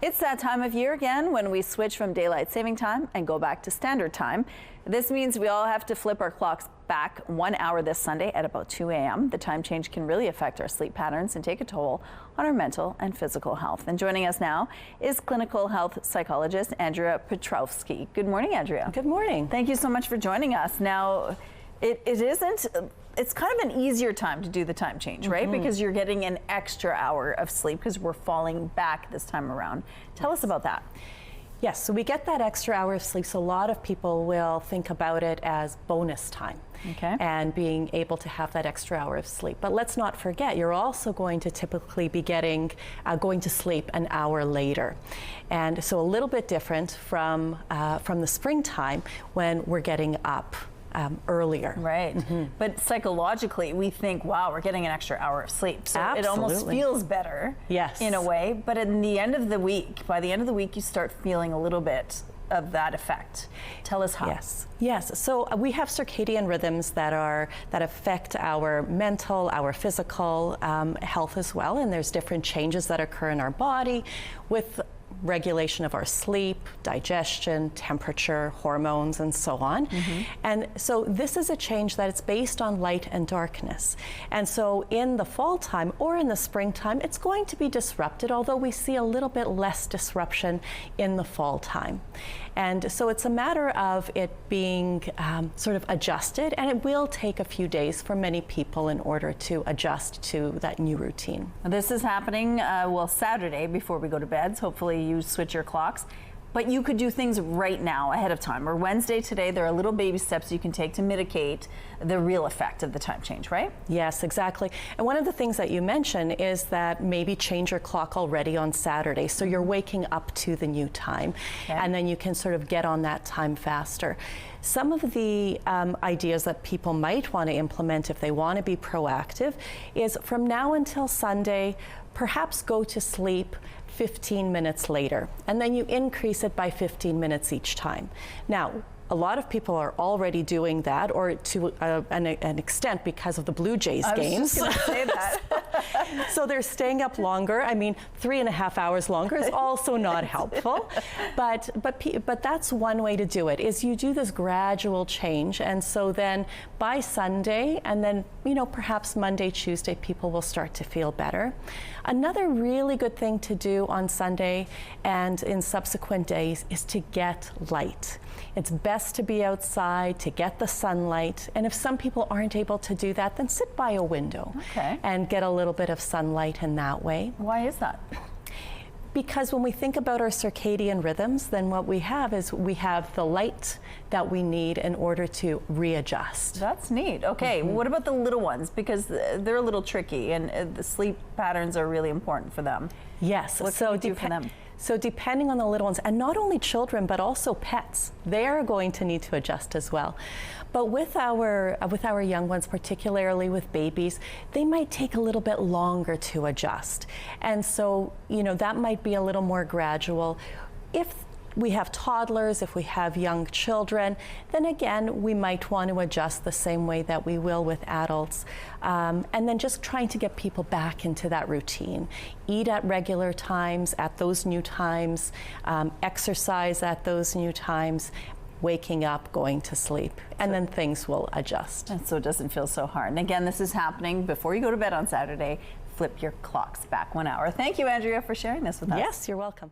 It's that time of year again when we switch from daylight saving time and go back to standard time. This means we all have to flip our clocks back 1 hour this Sunday at about 2 a.m. The time change can really affect our sleep patterns and take a toll on our mental and physical health. And joining us now is clinical health psychologist Andrea Piotrowski. Good morning, Andrea. Good morning. Thank you so much for joining us. Now, it's kind of an easier time to do the time change, right? Because you're getting an extra hour of sleep because we're falling back this time around. Tell us about that. Yes, so we get that extra hour of sleep, so a lot of people will think about it as bonus time. Okay. And being able to have that extra hour of sleep. But let's not forget, you're also going to typically be going to sleep an hour later. And so a little bit different from the springtime when we're getting up earlier. Right. But psychologically, we think, wow, we're getting an extra hour of sleep. So Absolutely. It almost feels better, yes, in a way. But at the end of the week, by the end of the week, you start feeling a little bit of that effect. Tell us how. Yes. So we have circadian rhythms that affect our mental, our physical health as well. And there's different changes that occur in our body with regulation of our sleep, digestion, temperature, hormones, and so on. And so this is a change that it's based on light and darkness. And so in the fall time or in the springtime, it's going to be disrupted, although we see a little bit less disruption in the fall time. And so it's a matter of it being sort of adjusted, and it will take a few days for many people in order to adjust to that new routine. This is happening, Saturday before we go to bed. So hopefully you switch your clocks. But you could do things right now ahead of time. Or Wednesday today, there are little baby steps you can take to mitigate the real effect of the time change, right? Yes, exactly. And one of the things that you mentioned is that maybe change your clock already on Saturday. So you're waking up to the new time. Okay. And then you can sort of get on that time faster. Some of the ideas that people might want to implement if they want to be proactive is from now until Sunday, perhaps go to sleep 15 minutes later, and then you increase it by 15 minutes each time. Now, a lot of people are already doing that, or to an extent because of the Blue Jays games. I was just going to say that. So they're staying up longer. I mean, 3.5 hours longer is also not helpful. But that's one way to do it, is you do this gradual change. And so then by Sunday, and then, perhaps Monday, Tuesday, people will start to feel better. Another really good thing to do on Sunday and in subsequent days is to get light. It's best to be outside, to get the sunlight. And if some people aren't able to do that, then sit by a window and get a little bit of sunlight in that way. Why is that? Because when we think about our circadian rhythms, then what we have is we have the light that we need in order to readjust. That's neat. Okay, what about the little ones? Because they're a little tricky, and the sleep patterns are really important for them. Yes. What can you do for them? So depending on the little ones, and not only children, but also pets, they are going to need to adjust as well. But with our young ones, particularly with babies, they might take a little bit longer to adjust. And so, that might be a little more gradual. If we have toddlers, if we have young children, then again, we might want to adjust the same way that we will with adults. And then just trying to get people back into that routine. Eat at regular times, at those new times, exercise at those new times, waking up, going to sleep, and then things will adjust. And so it doesn't feel so hard. And again, this is happening before you go to bed on Saturday. Flip your clocks back 1 hour. Thank you, Andrea, for sharing this with us. Yes, you're welcome.